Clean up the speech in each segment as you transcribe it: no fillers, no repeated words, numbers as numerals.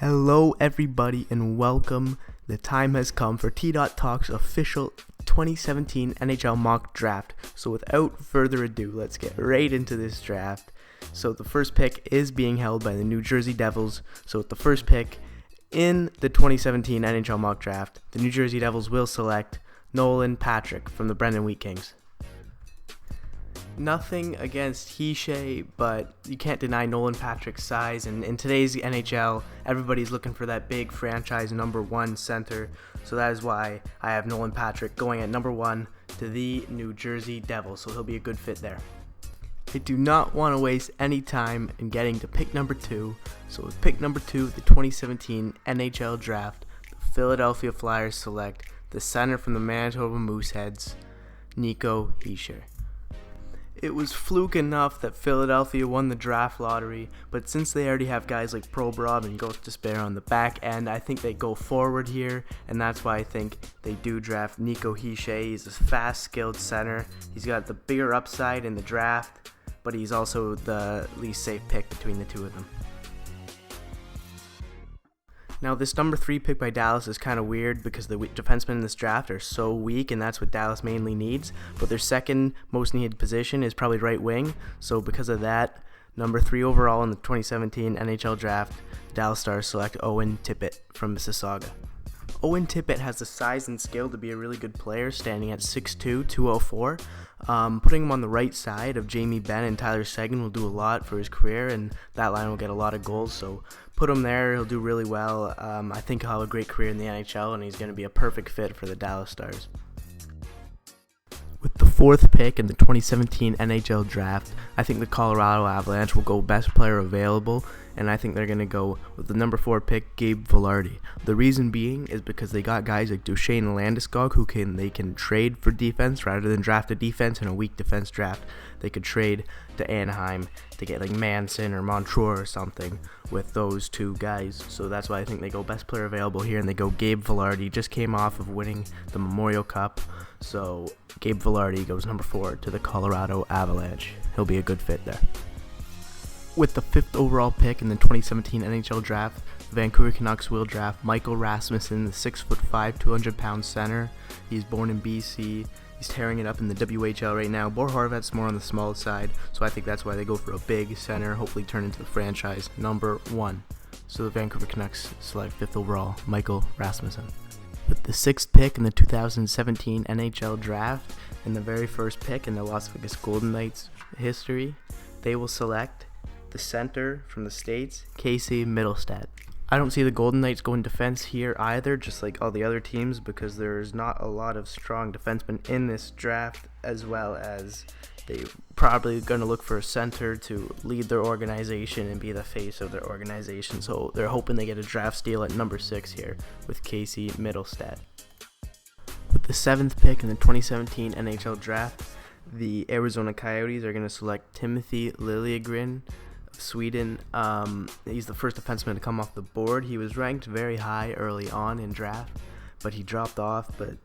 Hello everybody and welcome. The time has come for TDot Talks official 2017 NHL Mock Draft. So without further ado, let's get right into this draft. So the first pick is being held by the New Jersey Devils. So with the first pick in the 2017 NHL Mock Draft, the New Jersey Devils will select Nolan Patrick from the Brendan Wheat Kings. Nothing against Hishe, but you can't deny Nolan Patrick's size, and in today's NHL, everybody's looking for that big franchise number one center, so that is why I have Nolan Patrick going at number one to the New Jersey Devils, so he'll be a good fit there. I do not want to waste any time in getting to pick number two, so with pick number two of the 2017 NHL Draft, the Philadelphia Flyers select the center from the Manitoba Mooseheads, Nico Hischier. It was fluke enough that Philadelphia won the draft lottery, but since they already have guys like Provorov and Ghost Despair on the back end, I think they go forward here, and that's why I think they do draft Nico Hischier. He's a fast, skilled center. He's got the bigger upside in the draft, but he's also the least safe pick between the two of them. Now, this number 3 pick by Dallas is kind of weird because the defensemen in this draft are so weak, and that's what Dallas mainly needs. But their second most needed position is probably right wing. So because of that, number 3 overall in the 2017 NHL Draft, Dallas Stars select Owen Tippett from Mississauga. Owen Tippett has the size and skill to be a really good player, standing at 6'2", 204. Putting him on the right side of Jamie Benn and Tyler Seguin will do a lot for his career, and that line will get a lot of goals. So put him there, he'll do really well. I think he'll have a great career in the NHL, and he's going to be a perfect fit for the Dallas Stars. With the 4th pick in the 2017 NHL Draft, I think the Colorado Avalanche will go best player available, and I think they're going to go with the number 4 pick, Gabe Vilardi. The reason being is because they got guys like Duchesne and Landeskog who they can trade for defense rather than draft a defense in a weak defense draft. They could trade to Anaheim to get like Manson or Montour or something with those two guys. So that's why I think they go best player available here, and they go Gabe Vilardi. Just came off of winning the Memorial Cup, so Gabe Vilardi goes number 4 to the Colorado Avalanche. He'll be a good fit there. With the 5th overall pick in the 2017 NHL Draft, the Vancouver Canucks will draft Michael Rasmussen, the 6'5", 200-pound center. He's born in BC. He's tearing it up in the WHL right now. Bo Horvat's more on the small side, so I think that's why they go for a big center, hopefully turn into the franchise number 1. So the Vancouver Canucks select 5th overall, Michael Rasmussen. With the 6th pick in the 2017 NHL Draft, and the very first pick in the Las Vegas Golden Knights history, they will select the center from the States, Casey Mittelstadt. I don't see the Golden Knights going defense here either, just like all the other teams, because there's not a lot of strong defensemen in this draft, as well as they're probably going to look for a center to lead their organization and be the face of their organization. So they're hoping they get a draft steal at number 6 here with Casey Mittelstadt. With the 7th pick in the 2017 NHL Draft, the Arizona Coyotes are going to select Timothy Liljegren of Sweden. He's the first defenseman to come off the board. He was ranked very high early on in draft, but he dropped off. But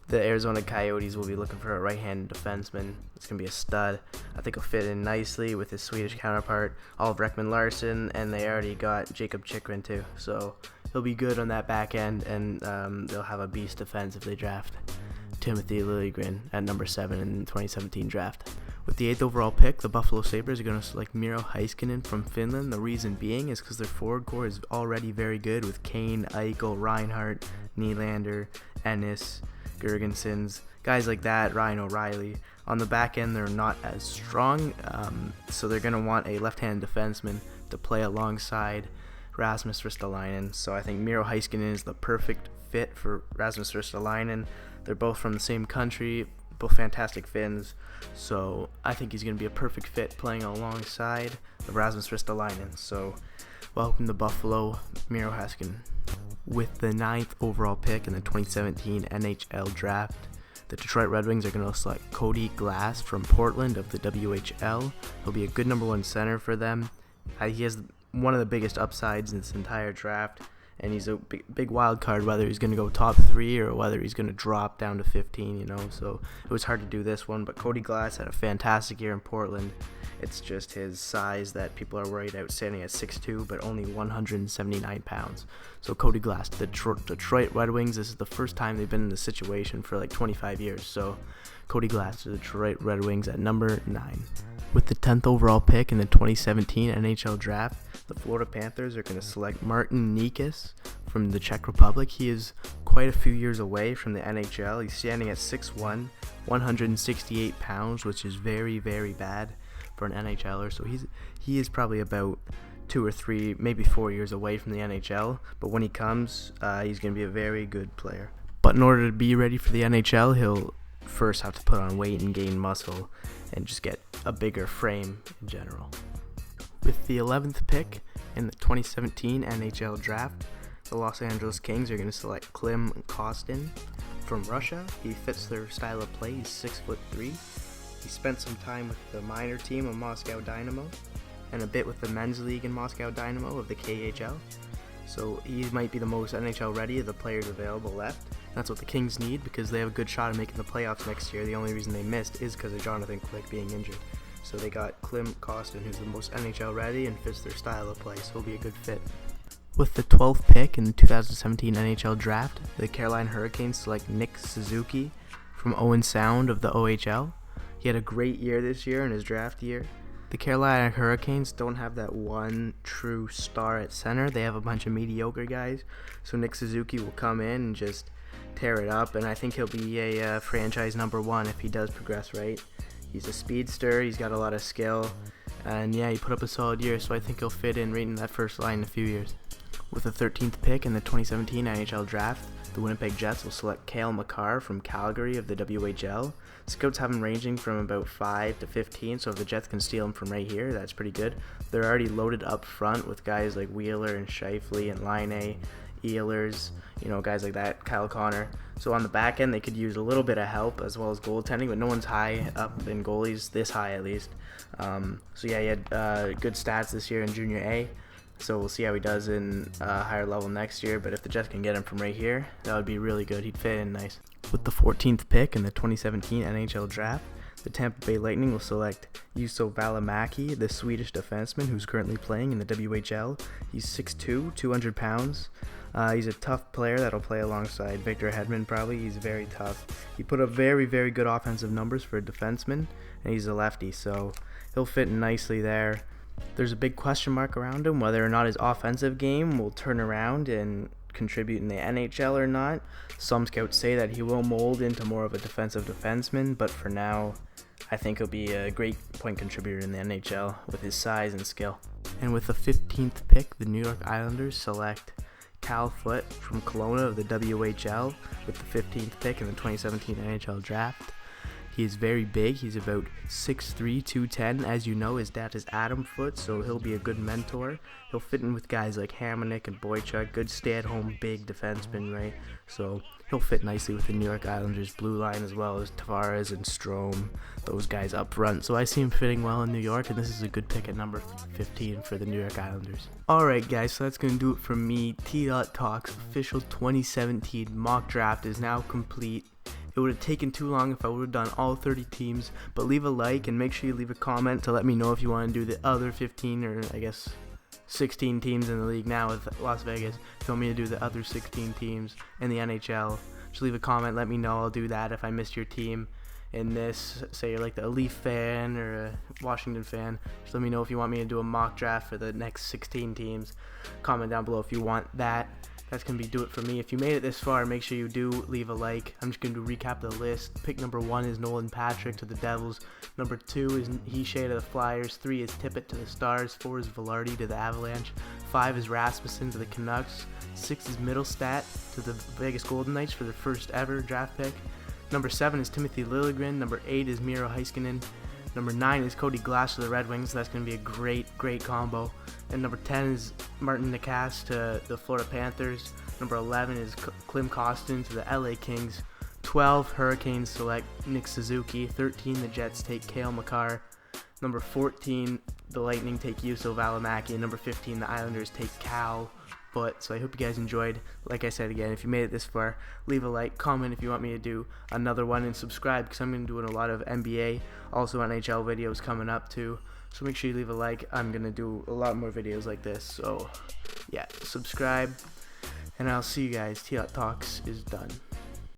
the Arizona Coyotes will be looking for a right-handed defenseman. It's going to be a stud. I think he'll fit in nicely with his Swedish counterpart, Oliver Ekman-Larsson, and they already got Jacob Chychrun too. So he'll be good on that back end, and they'll have a beast defense if they draft Timothy Liljegren at number 7 in the 2017 draft. With the 8th overall pick, the Buffalo Sabres are going to select Miro Heiskanen from Finland. The reason being is because their forward core is already very good with Kane, Eichel, Reinhart, Nylander, Ennis, Girgensons, guys like that, Ryan O'Reilly. On the back end, they're not as strong, so they're going to want a left-handed defenseman to play alongside Rasmus Ristolainen. So I think Miro Heiskanen is the perfect fit for Rasmus Ristolainen. They're both from the same country, both fantastic Finns, so I think he's going to be a perfect fit playing alongside of Rasmus Ristolainen. So welcome to Buffalo, Miro Heiskanen. With the 9th overall pick in the 2017 NHL Draft, the Detroit Red Wings are going to select Cody Glass from Portland of the WHL. He'll be a good number 1 center for them. He has one of the biggest upsides in this entire draft, and he's a big wild card whether he's going to go top 3 or whether he's going to drop down to 15, so it was hard to do this one. But Cody Glass had a fantastic year in Portland. It's just his size that people are worried about, standing at 6'2", but only 179 pounds. So Cody Glass, the Detroit Red Wings, this is the first time they've been in this situation for like 25 years. So Cody Glass, the Detroit Red Wings at number 9. With the 10th overall pick in the 2017 NHL Draft, the Florida Panthers are going to select Martin Necas from the Czech Republic. He is quite a few years away from the NHL. He's standing at 6'1", 168 pounds, which is very, very bad for an NHLer. So he is probably about 2 or 3, maybe 4 years away from the NHL. But when he comes, he's going to be a very good player. But in order to be ready for the NHL, he'll first have to put on weight and gain muscle and just get a bigger frame in general. With the 11th pick in the 2017 NHL Draft, the Los Angeles Kings are going to select Klim Kostin from Russia. He fits their style of play. He's 6'3". He spent some time with the minor team of Moscow Dynamo and a bit with the men's league in Moscow Dynamo of the KHL. So he might be the most NHL ready of the players available left. That's what the Kings need because they have a good shot at making the playoffs next year. The only reason they missed is because of Jonathan Quick being injured. So they got Klim Kostin, who's the most NHL ready and fits their style of play, so he'll be a good fit. With the 12th pick in the 2017 NHL Draft, the Carolina Hurricanes select Nick Suzuki from Owen Sound of the OHL. He had a great year this year in his draft year. The Carolina Hurricanes don't have that one true star at center. They have a bunch of mediocre guys. So Nick Suzuki will come in and just tear it up, and I think he'll be a franchise number 1 if he does progress right. He's a speedster. He's got a lot of skill. And yeah, he put up a solid year, so I think he'll fit in right in that first line in a few years. With the 13th pick in the 2017 NHL Draft, the Winnipeg Jets will select Cale Makar from Calgary of the WHL. Scouts have him ranging from about 5 to 15, so if the Jets can steal him from right here, that's pretty good. They're already loaded up front with guys like Wheeler and Scheifele and Laine, Ehlers, guys like that, Kyle Connor. So on the back end, they could use a little bit of help as well as goaltending, but no one's high up in goalies, this high at least. So yeah, he had good stats this year in Junior A. So we'll see how he does in a higher level next year. But if the Jets can get him from right here, that would be really good. He'd fit in nice. With the 14th pick in the 2017 NHL Draft, the Tampa Bay Lightning will select Juuso Välimäki, the Swedish defenseman who's currently playing in the WHL. He's 6'2", 200 pounds. He's a tough player that'll play alongside Victor Hedman probably. He's very tough. He put up very, very good offensive numbers for a defenseman, and he's a lefty, so he'll fit in nicely there. There's a big question mark around him, whether or not his offensive game will turn around and contribute in the NHL or not. Some scouts say that he will mold into more of a defensive defenseman, but for now, I think he'll be a great point contributor in the NHL with his size and skill. And with the 15th pick, the New York Islanders select Cal Foote from Kelowna of the WHL with the 15th pick in the 2017 NHL Draft. He is very big. He's about 6'3", 210. As you know, his dad is Adam Foote, so he'll be a good mentor. He'll fit in with guys like Hamonic and Boychuk, good stay-at-home big defensemen, right? So he'll fit nicely with the New York Islanders' blue line as well as Tavares and Strome, those guys up front. So I see him fitting well in New York, and this is a good pick at number 15 for the New York Islanders. Alright guys, so that's going to do it for me. TDot Talks official 2017 mock draft is now complete. It would have taken too long if I would have done all 30 teams, but leave a like and make sure you leave a comment to let me know if you want to do the other 15 or I guess 16 teams in the league now with Las Vegas. If you want me to do the other 16 teams in the NHL, just leave a comment, let me know. I'll do that if I missed your team in this. Say you're like the Leaf fan or a Washington fan. Just let me know if you want me to do a mock draft for the next 16 teams. Comment down below if you want that. That's going to do it for me. If you made it this far, make sure you do leave a like. I'm just going to recap the list. Pick number 1 is Nolan Patrick to the Devils. Number 2 is Hischier to the Flyers. 3 is Tippett to the Stars. 4 is Velarde to the Avalanche. 5 is Rasmussen to the Canucks. 6 is Middlestat to the Vegas Golden Knights for their first ever draft pick. Number 7 is Timothy Liljegren. Number 8 is Miro Heiskanen. Number 9 is Cody Glass to the Red Wings. That's going to be a great combo. And number 10 is Martin Necas to the Florida Panthers. Number 11 is Klim Kostin to the LA Kings. 12, Hurricanes select Nick Suzuki. 13, the Jets take Cale Makar. Number 14, the Lightning take Juuso Välimäki. And number 15, the Islanders take Cal But so I hope you guys enjoyed. Like I said again, if you made it this far, leave a like, comment if you want me to do another one, and subscribe because I'm going to be doing a lot of NBA, also NHL videos coming up too. So make sure you leave a like. I'm going to do a lot more videos like this. So yeah, subscribe, and I'll see you guys. TDot Talks is done.